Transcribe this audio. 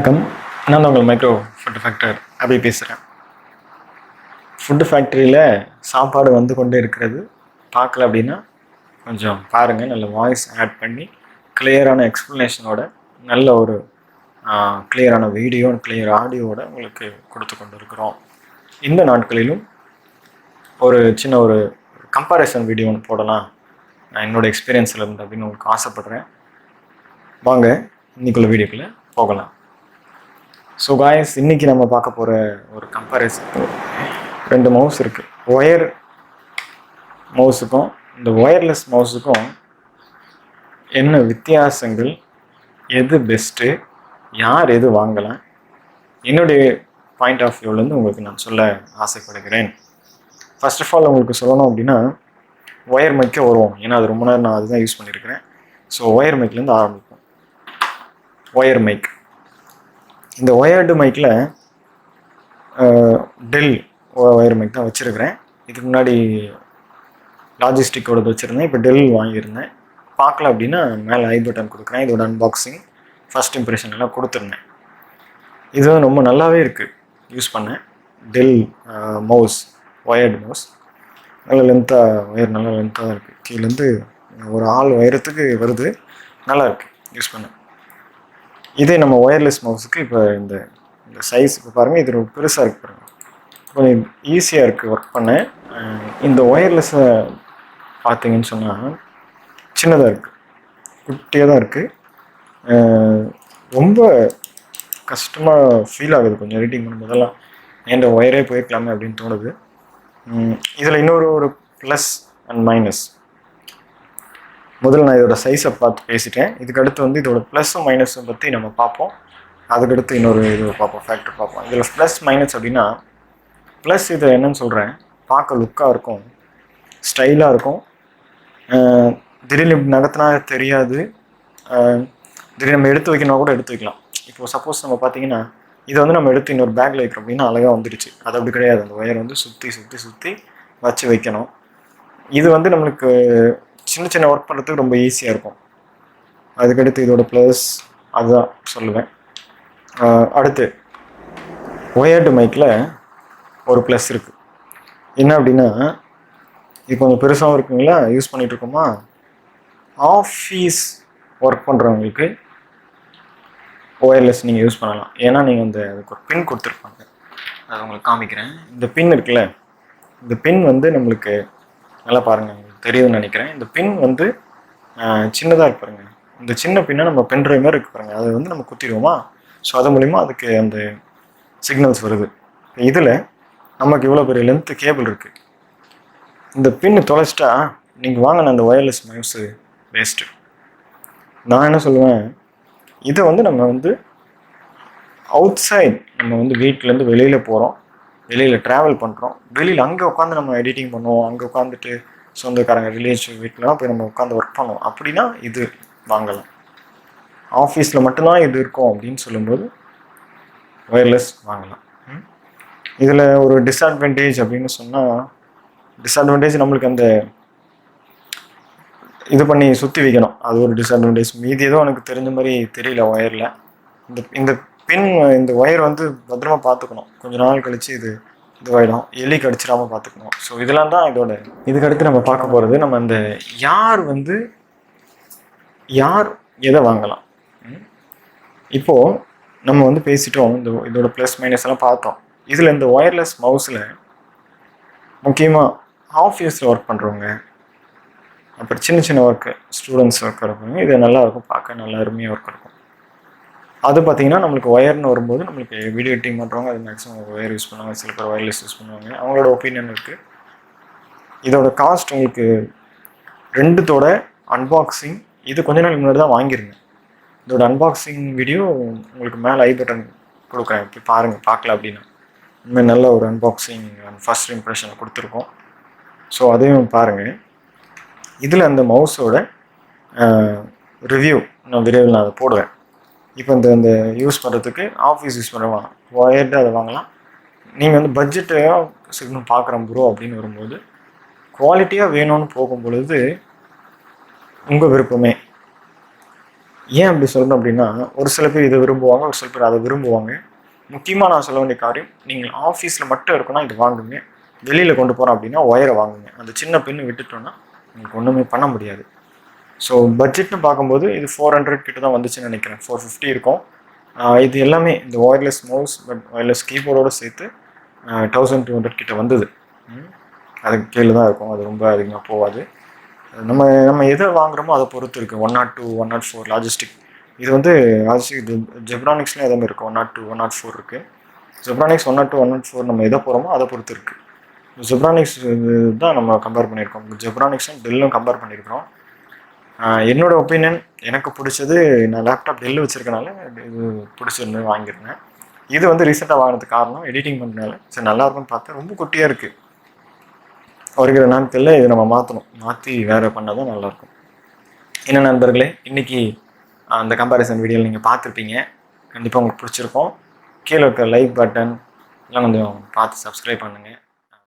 வணக்கம். நான் உங்கள் மைக்ரோ ஃபுட் ஃபேக்டர் அபி பேசுகிறேன். ஃபுட்டு ஃபேக்ட்ரியில் சாப்பாடு வந்து கொண்டே இருக்கிறது. பார்க்கல அப்படின்னா கொஞ்சம் பாருங்கள். நல்ல வாய்ஸ் ஆட் பண்ணி கிளியரான எக்ஸ்ப்ளனேஷனோட நல்ல ஒரு கிளியரான வீடியோ கிளியர் ஆடியோவோட உங்களுக்கு கொடுத்து கொண்டு இருக்கிறோம். இந்த நாட்களிலும் ஒரு சின்ன ஒரு கம்பேரிசன் வீடியோ ஒன்று போடலாம் நான் என்னோடய எக்ஸ்பீரியன்ஸில் இருந்து அப்படின்னு உங்களுக்கு ஆசைப்பட்றேன். வாங்க இன்னைக்குள்ள வீடியோக்குள்ளே போகலாம். ஸோ காய்ஸ், இன்றைக்கி நம்ம பார்க்க போகிற ஒரு கம்பேரிசன், 2 மவுஸ் இருக்குது. ஒயர் மவுஸுக்கும் இந்த ஒயர்லெஸ் மவுஸுக்கும் என்ன வித்தியாசங்கள், எது பெஸ்ட்டு, யார் எது வாங்கலாம், என்னுடைய பாயிண்ட் ஆஃப் வியூவிலேருந்து உங்களுக்கு நான் சொல்ல ஆசைப்படுகிறேன். ஃபர்ஸ்ட் ஆஃப் ஆல் உங்களுக்கு சொல்லணும் அப்படின்னா ஒயர் மைக்கே வருவோம். ஏன்னா அது ரொம்ப நேரம் நான் அதுதான் யூஸ் பண்ணியிருக்கிறேன். ஸோ ஒயர் மைக்லேருந்து ஆரம்பிப்போம். ஒயர் மைக், இந்த ஒயர்டு மைக்கில் டெல் ஒயர் மைக் தான் வச்சுருக்கிறேன். இதுக்கு முன்னாடி லாஜிஸ்டிக்கோட வச்சுருந்தேன், இப்போ டெல் வாங்கியிருந்தேன். பார்க்கல அப்படின்னா மேலே ஐ பட்டன் கொடுக்குறேன். இதோட அன்பாக்சிங் ஃபஸ்ட் இம்ப்ரெஷன் எல்லாம் கொடுத்துருந்தேன். இது ரொம்ப நல்லாவே இருக்குது, யூஸ் பண்ணேன். டெல் மவுஸ், ஒயர்டு மவுஸ், நல்ல லென்த்தாக, ஒயர் நல்லா லென்த்தாக தான் இருக்குது. கீழேருந்து ஒரு ஆள் உயரத்துக்கு வருது, நல்லா இருக்குது யூஸ் பண்ணேன். இதே நம்ம ஒயர்லெஸ் மவுஸுக்கு இப்போ இந்த சைஸ் இப்போ பாருங்கள், இது ரொம்ப பெருசாக இருக்குது பாருங்கள், கொஞ்சம் ஈஸியாக இருக்குது ஒர்க் பண்ண. இந்த ஒயர்லெஸ்ஸை பார்த்தீங்கன்னு சொன்னால் சின்னதாக இருக்குது, குட்டியாக தான் இருக்குது. ரொம்ப கஷ்டமாக ஃபீல் ஆகுது கொஞ்சம் எடிட்டிங் பண்ணும்போதெல்லாம். ஏன்ட ஒயரே போயிருக்கலாமே அப்படின்னு தோணுது. இதில் இன்னொரு ஒரு ப்ளஸ் அண்ட் மைனஸ். முதல்ல நான் இதோட சைஸை பார்த்து பேசிட்டேன். இதுக்கு அடுத்து வந்து இதோட ப்ளஸ்ஸும் மைனஸும் பற்றி நம்ம பார்ப்போம். அதுக்கடுத்து இன்னொரு இது பார்ப்போம், ஃபேக்டர் பார்ப்போம். இதில் ப்ளஸ் மைனஸ் அப்படின்னா, ப்ளஸ் இது என்னன்னு சொல்கிறேன், பார்க்க லுக்காக இருக்கும், ஸ்டைலாக இருக்கும், திடீர்னு இப்படி நகர்த்தினா தெரியாது, திடீர்னு நம்ம எடுத்து வைக்கணும் கூட எடுத்து வைக்கலாம். இப்போ சப்போஸ் நம்ம பார்த்தீங்கன்னா இதை வந்து நம்ம எடுத்து இன்னொரு பேக்கில் வைக்கிறோம் அப்படின்னா அழகாக வந்துடுச்சு. அது அப்படி கிடையாது, அந்த ஒயர் வந்து சுற்றி சுற்றி சுற்றி வச்சு வைக்கணும். இது வந்து நம்மளுக்கு சின்ன சின்ன ஒர்க் பண்ணுறதுக்கு ரொம்ப ஈஸியாக இருக்கும். அதுக்கடுத்து இதோட ப்ளஸ் அதுதான் சொல்லுவேன். அடுத்து ஒயர்டு மைக்கில் ஒரு ப்ளஸ் இருக்குது. என்ன அப்படின்னா, இது கொஞ்சம் பெருசாகவும் இருக்குங்களா, யூஸ் பண்ணிகிட்ருக்கோமா, ஆஃபீஸ் ஒர்க் பண்ணுறவங்களுக்கு ஒயர்லெஸ் நீங்கள் யூஸ் பண்ணலாம். ஏன்னா நீங்கள் அதுக்கு ஒரு பின் கொடுத்துருப்பாங்க, அதை உங்களுக்கு காமிக்கிறேன். இந்த பின் இருக்குல்ல, இந்த பின் வந்து நம்மளுக்கு நல்லா பாருங்கள், உங்களுக்கு தெரியுதுன்னு நினைக்கிறேன். இந்த பின் வந்து சின்னதாக இருக்கு பாருங்க. இந்த சின்ன பின்னை நம்ம பென் ட்ரைவ் மாதிரி இருக்கு பாருங்க, அதை வந்து நம்ம குத்திடுவோமா. ஸோ அது மூலிமா அதுக்கு அந்த சிக்னல்ஸ் வருது. இதில் நமக்கு இவ்வளோ பெரிய லென்த்து கேபிள் இருக்குது. இந்த பின்னு தொலைச்சிட்டா நீங்கள் வாங்கின அந்த ஒயர்லெஸ் மவுஸு வேஸ்ட்டு. நான் என்ன சொல்லுவேன், இதை வந்து நம்ம வந்து அவுட் சைட், நம்ம வந்து வீட்டிலேருந்து வெளியில் போகிறோம், வெளியில் ட்ராவல் பண்ணுறோம், வெளியில் அங்கே உட்காந்து நம்ம எடிட்டிங் பண்ணுவோம், அங்கே உட்காந்துட்டு சொந்தக்காரங்க ரிலேட்டிவ் வீட்டிலலாம் போய் நம்ம உட்காந்து ஒர்க் பண்ணுவோம். அப்படின்னா இது வாங்கலாம். ஆஃபீஸில் மட்டும்தான் இது இருக்கும் அப்படின்னு சொல்லும்போது ஒயர்லெஸ் வாங்கலாம். இதில் ஒரு டிஸ்அட்வான்டேஜ் அப்படின்னு சொன்னால், டிஸ்அட்வான்டேஜ் நம்மளுக்கு அந்த இது பண்ணி சுற்றி வைக்கணும், அது ஒரு டிஸ்அட்வான்டேஜ். மீதி எதுவும் எனக்கு தெரிஞ்ச மாதிரி தெரியல ஒயரில். இந்த பின், இந்த ஒயர் வந்து பத்திரமா பார்த்துக்கணும், கொஞ்சம் நாள் கழித்து இதுவாகிடும், எலி கடிச்சிடாமல் பார்த்துக்கணும். ஸோ இதெல்லாம் தான் இதோட. இதுக்கடுத்து நம்ம பார்க்க போகிறது, நம்ம அந்த யார் எதை வாங்கலாம். இப்போது நம்ம வந்து பேசிட்டோம், இதோட ப்ளஸ் மைனஸ் எல்லாம் பார்த்தோம். இதில் இந்த ஒயர்லெஸ் மவுஸில் முக்கியமாக ஆஃபீஸில் ஒர்க் பண்ணுறவங்க, அப்புறம் சின்ன சின்ன ஒர்க்கு, ஸ்டூடெண்ட்ஸ் ஒர்க் இருப்பாங்க, இது நல்லாயிருக்கும், பார்க்க நல்லா அருமையாக ஒர்க் இருக்கும். அது பார்த்திங்கன்னா நம்மளுக்கு ஒயர்னு வரும்போது, நம்மளுக்கு வீடியோ எடிட்டிங் பண்ணுறவங்க அது மேக்ஸிமம் ஒயர் யூஸ் பண்ணுவாங்க, சில பேர் ஒயர்லெஸ் யூஸ் பண்ணுவாங்க, அவங்களோட ஒப்பீனியன் இருக்குது. இதோட காஸ்ட் உங்களுக்கு ரெண்டுத்தோட அன்பாக்சிங் இது கொஞ்ச நாள் முன்னாடி தான் வாங்கியிருந்தேன். இதோட அன்பாக்சிங் வீடியோ உங்களுக்கு மேலே ஐ பட்டன் கொடுக்குறேன், போய் பாருங்கள். பார்க்கல அப்படின்னா இனிமேல் நல்ல ஒரு அன்பாக்சிங் ஃபர்ஸ்ட் இம்ப்ரெஷனை கொடுத்துருக்கோம். ஸோ அதையும் பாருங்கள். இதில் அந்த மவுஸோட ரிவ்யூ நான் விரைவில் அதை போடுவேன். இப்போ இந்த யூஸ் பண்ணுறதுக்கு ஆஃபீஸ் யூஸ் பண்ணுறவங்க ஒயர்டு அதை வாங்கலாம். நீங்கள் வந்து பட்ஜெட்டாக சிக்னல் பார்க்குறோம் ப்ரோ அப்படின்னு வரும்போது, குவாலிட்டியாக வேணும்னு போகும்பொழுது உங்கள் விருப்பமே. ஏன் அப்படி சொல்லணும் அப்படின்னா, ஒரு சில பேர் இதை விரும்புவாங்க, ஒரு சில பேர் அதை விரும்புவாங்க. முக்கியமாக நான் சொல்ல வேண்டிய காரியம், நீங்கள் ஆஃபீஸில் மட்டும் இருக்குன்னா இது வாங்குங்க. வெளியில் கொண்டு போகிறோம் அப்படின்னா ஒயரை வாங்குங்க. அந்த சின்ன பின்னு விட்டுட்டோன்னா உங்களுக்கு ஒன்றுமே பண்ண முடியாது. ஸோ பட்ஜெட்னு பார்க்கும்போது இது 400 கிட்ட தான் வந்துச்சுன்னு நினைக்கிறேன். 450 இருக்கும். இது எல்லாமே இந்த ஒயர்லெஸ் மவுஸ் ஒயர்லெஸ் கீபோர்டோடு சேர்த்து 1200 கிட்ட வந்தது. அதுக்கு கீழே தான் இருக்கும், அது ரொம்ப அதிகமாக போகாது. நம்ம நம்ம எதை வாங்குறோமோ அதை பொறுத்து இருக்குது. 102, 104 லாஜிஸ்டிக். இது வந்து லாஜிஸ்டிக் இது ஜெப்ரானிக்ஸ்லாம் எதுவுமே இருக்குது. 102, 104 இருக்குது. ஜெப்ரானிக்ஸ் 102, 104 நம்ம எதை போகிறோமோ அதை பொறுத்து இருக்குது. ஜெப்ரானிக்ஸ் தான் நம்ம கம்பேர் பண்ணியிருக்கோம். ஜெப்ரானிக்ஸும் டெல்லும் கம்பேர் பண்ணியிருக்கிறோம். என்னோட ஒப்பீனியன், எனக்கு பிடிச்சது, நான் லேப்டாப் டெல் வச்சுருக்கனால இது பிடிச்சிருந்து வாங்கியிருந்தேன். இது வந்து ரீசெண்டாக வாங்கினதுக்கு காரணம் எடிட்டிங் பண்ணுறதுனால சரி நல்லாயிருக்குன்னு பார்த்தேன். ரொம்ப குட்டியாக இருக்குது. வருகிற நாட்களில் இதை நம்ம மாற்றி வேறு பண்ணால் தான் நல்லாயிருக்கும். என்ன நண்பர்களே, இன்றைக்கி அந்த கம்பேரிசன் வீடியோவில் நீங்கள் பார்த்துருப்பீங்க. கண்டிப்பாக உங்களுக்கு பிடிச்சிருக்கும். கீழே இருக்க லைக் பட்டன் எல்லாம் கொஞ்சம் பார்த்து சப்ஸ்கிரைப் பண்ணுங்கள்.